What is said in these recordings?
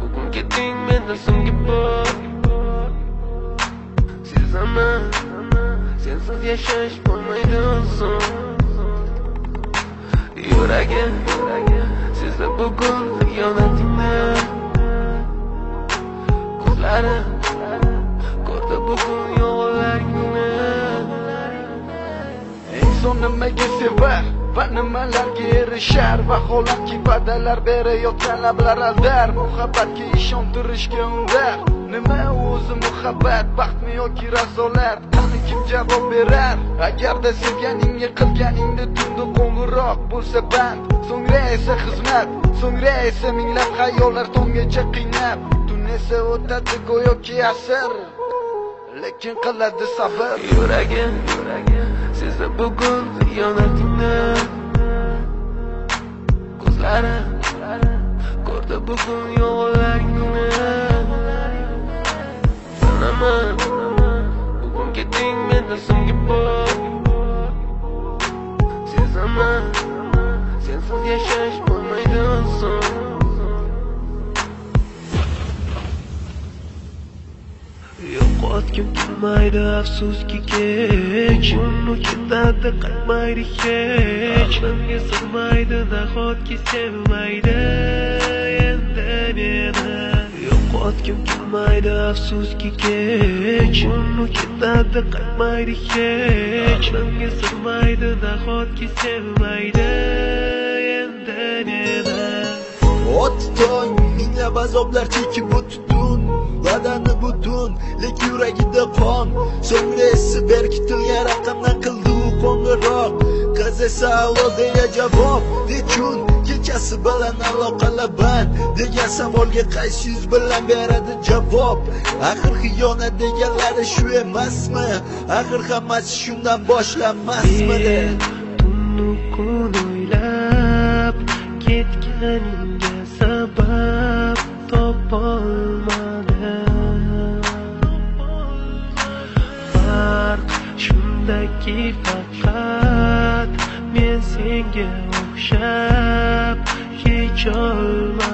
Bugun keting mendan so'nggi bor. Sezaman, sensiz yashash bo'lmaydi oson. Yuragim sezdi bugun xiyonatingni. Ko'zlarim ko'rdi bugun yolg'onlaringni. Inson nimaga sevar va nimalarga erishar? Vaholanki va'dalar berayotgan lablar aldar. Muhabbatga ishontirishga undar. Nima o'zi muhabbat, baxtmi yoki razolat? Qani kim javob berar? Agarda sevganingga qilganingda tunda qo'ng'iroq bo'lsa band, so'ngra esa xizmat, so'ngra esa minglab xayollar tonggacha qiynab. Tun esa o'tadi go'yoki asr, lekin qiladi sabr. Yuragim sezdi bugun xiyonatingni. Ko'zlarim ko'rdi bugun yolg'onlaringni. Sanaman, bugun keting mendan so'nggi bor. Sezaman, sensiz yashash bo'lmaydi oson. Yo'qotgim kelmaydi afsuski kech, uni ketadi qaytmaydi hech. Menga sig'maydi nahotki sevmaydi endi meni. Yo'qotgim kelmaydi afsuski kech, uni ketadi qaytmaydi hech. Menga sig'maydi nahotki sevmaydi endi meni. O'tding minglab azoblar chekib o'tding, badani butun, lek yuragida qon. So'ngra esa berkitilgan raqamdan qildi u qo'ng'iroq. Qiz esa allo deya javob, nechun kechasi bilan aloqalar band degan savolga qaysi yuz bilan beradi javob? Axir xiyonat deganlari shu emasmi? Axir hammasi shundan boshlanmasmidi? Tunni kun o'ylab ketganingga sabab topolmadim. Farq shundaki faqat men senga o'xshab kecholmadim.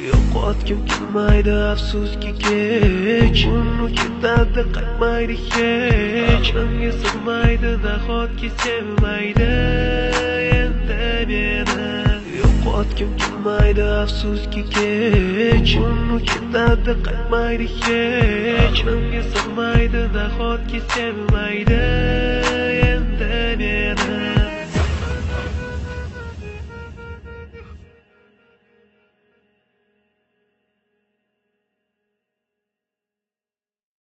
Yo'qotgim kelmaydi afsuski kech, uni ketadi qaytmaydi hech. Menga sig'maydi nahotki sevmaydi endi meni. Yo'qotgim kelmaydi afsuski kech, uni ketadi qaytmaydi hech. Menga sig'maydi nahotki sevmaydi